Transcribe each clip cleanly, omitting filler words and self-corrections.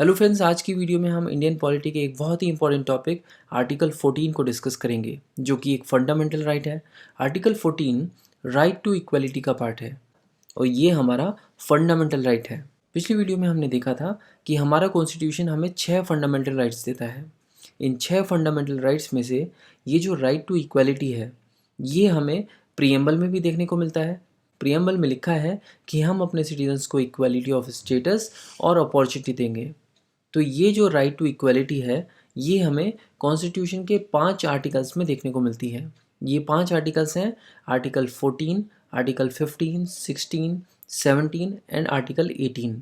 Hello friends, आज की video में हम इंडियन पॉलिटी के एक बहुत ही इंपॉर्टेंट टॉपिक आर्टिकल 14 को डिस्कस करेंगे, जो कि एक फंडामेंटल राइट है। आर्टिकल 14 राइट टू इक्वलिटी का पार्ट है और ये हमारा फंडामेंटल राइट है। पिछली वीडियो में हमने देखा था कि हमारा कॉन्स्टिट्यूशन हमें 6 फंडामेंटल राइट्स देता है। इन 6 फंडामेंटल राइट्स में से ये जो राइट टू इक्वलिटी है, ये हमें प्रीएम्बल में भी देखने को मिलता है। प्रीएम्बल में लिखा है कि हम अपने सिटीजन्स को इक्वलिटी ऑफ स्टेटस और अपॉर्चुनिटी देंगे। तो ये जो राइट टू इक्वलिटी है, ये हमें कॉन्स्टिट्यूशन के 5 आर्टिकल्स में देखने को मिलती है। ये 5 आर्टिकल्स हैं, आर्टिकल 14, आर्टिकल 15, 16, 17 एंड आर्टिकल 18।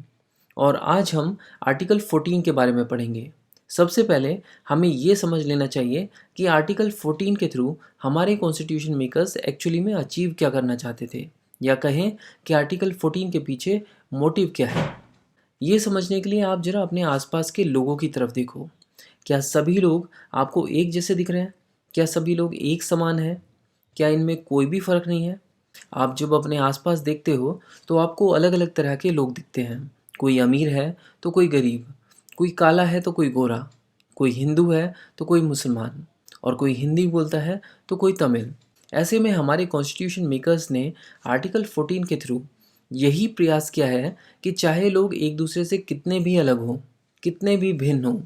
और आज हम आर्टिकल 14 के बारे में पढ़ेंगे। सबसे पहले हमें ये समझ लेना चाहिए कि आर्टिकल 14 के थ्रू हमारे कॉन्स्टिट्यूशन मेकर्स एक्चुअली में अचीव क्या करना चाहते थे, या कहें कि आर्टिकल 14 के पीछे मोटिव क्या है। ये समझने के लिए आप जरा अपने आसपास के लोगों की तरफ देखो। क्या सभी लोग आपको एक जैसे दिख रहे हैं? क्या सभी लोग एक समान हैं? क्या इनमें कोई भी फ़र्क नहीं है? आप जब अपने आसपास देखते हो तो आपको अलग अलग तरह के लोग दिखते हैं। कोई अमीर है तो कोई गरीब, कोई काला है तो कोई गोरा, कोई हिंदू है तो कोई मुसलमान, और कोई हिंदी बोलता है तो कोई तमिल। ऐसे में हमारे कॉन्स्टिट्यूशन मेकर्स ने आर्टिकल 14 के थ्रू यही प्रयास किया है कि चाहे लोग एक दूसरे से कितने भी अलग हों, कितने भी भिन्न हों,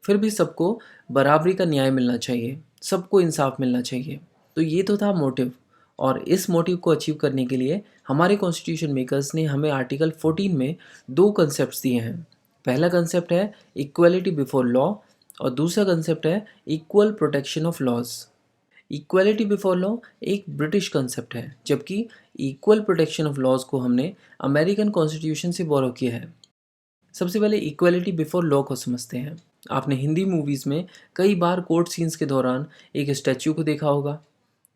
फिर भी सबको बराबरी का न्याय मिलना चाहिए, सबको इंसाफ मिलना चाहिए। तो ये तो था मोटिव, और इस मोटिव को अचीव करने के लिए हमारे कॉन्स्टिट्यूशन मेकर्स ने हमें आर्टिकल 14 में 2 कंसेप्ट दिए हैं। पहला कंसेप्ट है इक्वलिटी बिफोर लॉ, और दूसरा कंसेप्ट है equal protection of laws. Equality before law एक ब्रिटिश कंसेप्ट है, जबकि इक्वल प्रोटेक्शन ऑफ लॉज को हमने अमेरिकन कॉन्स्टिट्यूशन से बोरो किया है। सबसे पहले इक्वलिटी बिफोर लॉ को समझते हैं। आपने हिंदी मूवीज़ में कई बार कोर्ट सीन्स के दौरान एक स्टैच्यू को देखा होगा,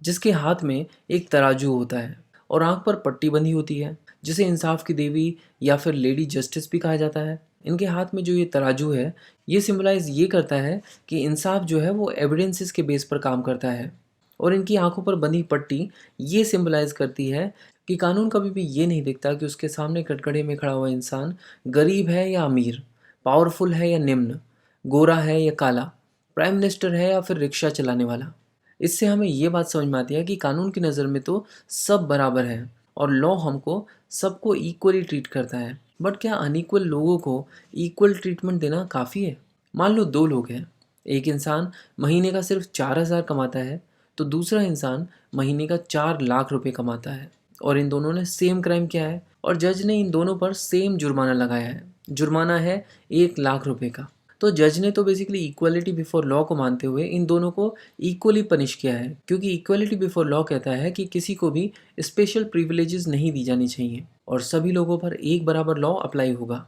जिसके हाथ में एक तराजू होता है और आंख पर पट्टी बंधी होती है, जिसे इंसाफ की देवी या फिर लेडी जस्टिस भी कहा जाता है। इनके हाथ में जो ये तराजू है, ये सिंबलाइज ये करता है कि इंसाफ जो है वो एविडेंसेस के बेस पर काम करता है, और इनकी आंखों पर बंधी पट्टी ये सिंबलाइज करती है कि कानून कभी भी ये नहीं देखता कि उसके सामने कटघरे में खड़ा हुआ इंसान गरीब है या अमीर, पावरफुल है या निम्न, गोरा है या काला, प्राइम मिनिस्टर है या फिर रिक्शा चलाने वाला। इससे हमें ये बात समझ में आती है कि कानून की नज़र में तो सब बराबर है और लॉ हमको सबको इक्वली ट्रीट करता है। बट क्या अनइक्वल लोगों को इक्वल ट्रीटमेंट देना काफ़ी है? मान लो 2 लोग हैं, एक इंसान महीने का सिर्फ 4,000 कमाता है, तो दूसरा इंसान महीने का 4 लाख रुपए कमाता है, और इन दोनों ने सेम क्राइम किया है और जज ने इन दोनों पर सेम जुर्माना लगाया है। जुर्माना है 1 लाख रुपए का। तो जज ने तो बेसिकली इक्वलिटी बिफोर लॉ को मानते हुए इन दोनों को इक्वली पनिश किया है, क्योंकि इक्वलिटी बिफोर लॉ कहता है कि किसी को भी स्पेशल प्रिविलेजेस नहीं दी जानी चाहिए और सभी लोगों पर एक बराबर लॉ अप्लाई होगा।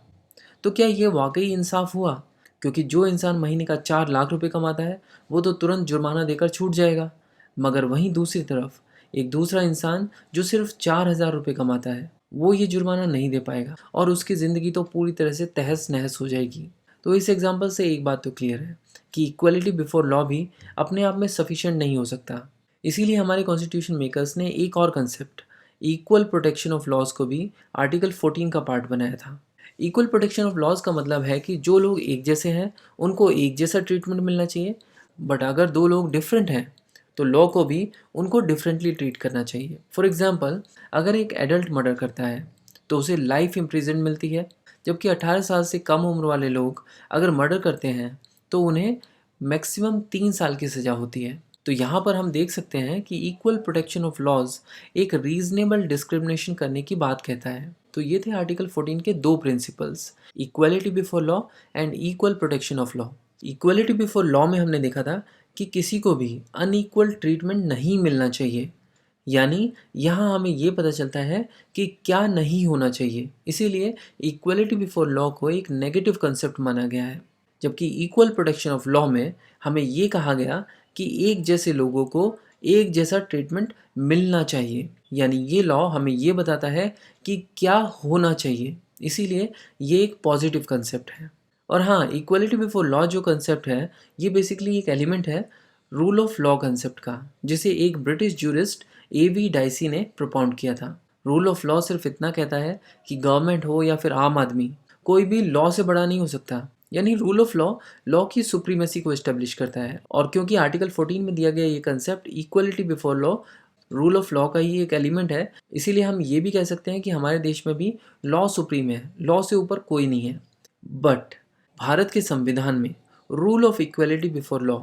तो क्या ये वाकई इंसाफ हुआ? क्योंकि जो इंसान महीने का 4 लाख रुपए कमाता है, वो तो तुरंत जुर्माना देकर छूट जाएगा, मगर वहीं दूसरी तरफ एक दूसरा इंसान जो सिर्फ 4,000 रुपये कमाता है, वो ये जुर्माना नहीं दे पाएगा और उसकी ज़िंदगी तो पूरी तरह से तहस नहस हो जाएगी। तो इस एग्जाम्पल से एक बात तो क्लियर है कि इक्वलिटी बिफोर लॉ भी अपने आप में सफिशिएंट नहीं हो सकता। इसीलिए हमारे कॉन्स्टिट्यूशन मेकर्स ने एक और concept, equal protection of laws को भी आर्टिकल 14 का पार्ट बनाया था। इक्वल प्रोटेक्शन ऑफ लॉज का मतलब है कि जो लोग एक जैसे हैं उनको एक जैसा ट्रीटमेंट मिलना चाहिए, बट अगर 2 लोग डिफरेंट हैं तो लॉ को भी उनको डिफरेंटली ट्रीट करना चाहिए। फॉर एग्जाम्पल, अगर एक एडल्ट मर्डर करता है तो उसे लाइफ इम्प्रिजनमेंट मिलती है, जबकि 18 साल से कम उम्र वाले लोग अगर मर्डर करते हैं तो उन्हें मैक्सिमम 3 साल की सज़ा होती है। तो यहाँ पर हम देख सकते हैं कि इक्वल प्रोटेक्शन ऑफ लॉज एक रीजनेबल डिस्क्रिमिनेशन करने की बात कहता है। तो ये थे आर्टिकल 14 के 2 principles, equality before law and equal protection of law. Equality before law में हमने देखा था कि किसी को भी अनइक्वल ट्रीटमेंट नहीं मिलना चाहिए, यानी यहाँ हमें ये पता चलता है कि क्या नहीं होना चाहिए। इसीलिए इक्वलिटी बिफोर लॉ को एक नेगेटिव कंसेप्ट माना गया है, जबकि इक्वल प्रोटेक्शन ऑफ लॉ में हमें ये कहा गया कि एक जैसे लोगों को एक जैसा ट्रीटमेंट मिलना चाहिए, यानी ये लॉ हमें ये बताता है कि क्या होना चाहिए। इसीलिए ये एक पॉजिटिव कंसेप्ट है। और हाँ, इक्वलिटी बिफोर लॉ जो कंसेप्ट है, ये बेसिकली एक एलिमेंट है रूल ऑफ लॉ कंसेप्ट का, जिसे एक ब्रिटिश जूरिस्ट A.V. डाइसी ने प्रोपाउंड किया था। रूल ऑफ लॉ सिर्फ इतना कहता है कि गवर्नमेंट हो या फिर आम आदमी, कोई भी लॉ से बड़ा नहीं हो सकता। यानी रूल ऑफ लॉ लॉ की सुप्रीमेसी को इस्टेब्लिश करता है। और क्योंकि आर्टिकल 14 में दिया गया ये concept equality before law rule of law का ही एक एलिमेंट है, इसीलिए हम ये भी कह सकते हैं कि हमारे देश में भी लॉ सुप्रीम है, लॉ से ऊपर कोई नहीं है। बट भारत के संविधान में rule of equality before law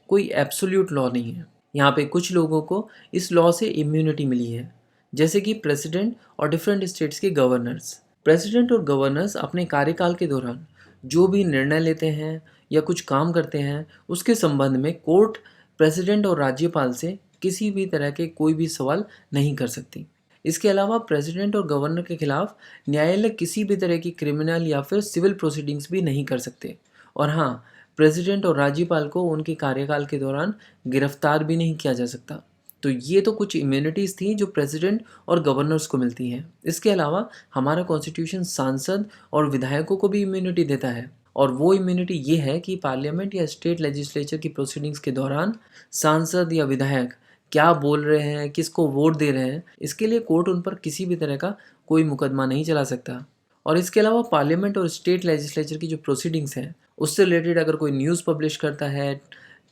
कोई एब्सोल्यूट लॉ नहीं है। यहाँ पे कुछ लोगों को इस लॉ से इम्यूनिटी मिली है, जैसे कि प्रेसिडेंट और डिफरेंट स्टेट्स के गवर्नर्स। प्रेसिडेंट और गवर्नर्स अपने कार्यकाल के दौरान जो भी निर्णय लेते हैं या कुछ काम करते हैं, उसके संबंध में कोर्ट प्रेसिडेंट और राज्यपाल से किसी भी तरह के कोई भी सवाल नहीं कर सकती। इसके अलावा प्रेसिडेंट और गवर्नर के खिलाफ न्यायालय किसी भी तरह की क्रिमिनल या फिर सिविल प्रोसीडिंग्स भी नहीं कर सकते। और हाँ, प्रेसिडेंट और राज्यपाल को उनके कार्यकाल के दौरान गिरफ्तार भी नहीं किया जा सकता। तो ये तो कुछ इम्यूनिटीज़ थी जो प्रेसिडेंट और गवर्नर्स को मिलती हैं। इसके अलावा हमारा कॉन्स्टिट्यूशन सांसद और विधायकों को भी इम्यूनिटी देता है, और वो इम्यूनिटी ये है कि पार्लियामेंट या स्टेट लेजिस्लेचर की प्रोसीडिंग्स के दौरान सांसद या विधायक क्या बोल रहे हैं, किसको वोट दे रहे हैं, इसके लिए कोर्ट उन पर किसी भी तरह का कोई मुकदमा नहीं चला सकता। और इसके अलावा पार्लियामेंट और स्टेट लेजिस्लेचर की जो प्रोसीडिंग्स हैं, उससे रिलेटेड अगर कोई न्यूज़ पब्लिश करता है,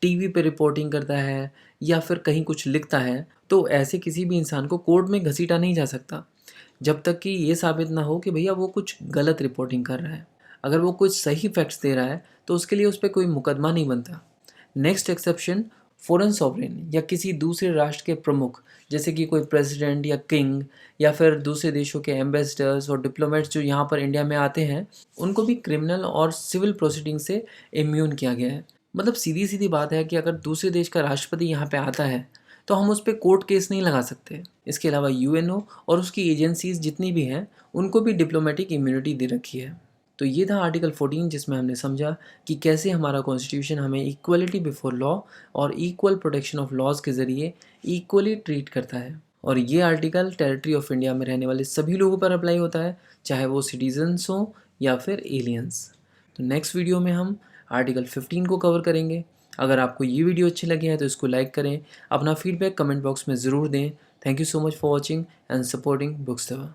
टीवी पे रिपोर्टिंग करता है या फिर कहीं कुछ लिखता है, तो ऐसे किसी भी इंसान को कोर्ट में घसीटा नहीं जा सकता जब तक कि ये साबित ना हो कि भैया वो कुछ गलत रिपोर्टिंग कर रहा है। अगर वो कुछ सही फैक्ट्स दे रहा है तो उसके लिए उस पर कोई मुकदमा नहीं बनता। नेक्स्ट एक्सेप्शन फॉरेन सॉवरेन या किसी दूसरे राष्ट्र के प्रमुख, जैसे कि कोई प्रेसिडेंट या किंग या फिर दूसरे देशों के एम्बेसडर्स और डिप्लोमेट्स जो यहाँ पर इंडिया में आते हैं, उनको भी क्रिमिनल और सिविल प्रोसीडिंग से इम्यून किया गया है। मतलब सीधी सीधी बात है कि अगर दूसरे देश का राष्ट्रपति यहाँ पे आता है तो हम उस पर कोर्ट केस नहीं लगा सकते। इसके अलावा यूएनओ और उसकी एजेंसीज जितनी भी हैं, उनको भी डिप्लोमेटिक इम्यूनिटी दे रखी है। तो ये था आर्टिकल 14, जिसमें हमने समझा कि कैसे हमारा कॉन्स्टिट्यूशन हमें इक्वलिटी बिफोर लॉ और इक्वल प्रोटेक्शन ऑफ लॉज के ज़रिए इक्वली ट्रीट करता है। और ये आर्टिकल टेरिटरी ऑफ इंडिया में रहने वाले सभी लोगों पर अप्लाई होता है, चाहे वो सिटीजन्स हों या फिर एलियंस। तो नेक्स्ट वीडियो में हम आर्टिकल 15 को कवर करेंगे। अगर आपको ये वीडियो अच्छी लगी है तो इसको लाइक करें, अपना फीडबैक कमेंट बॉक्स में ज़रूर दें। Thank you so much for watching and supporting books दवा।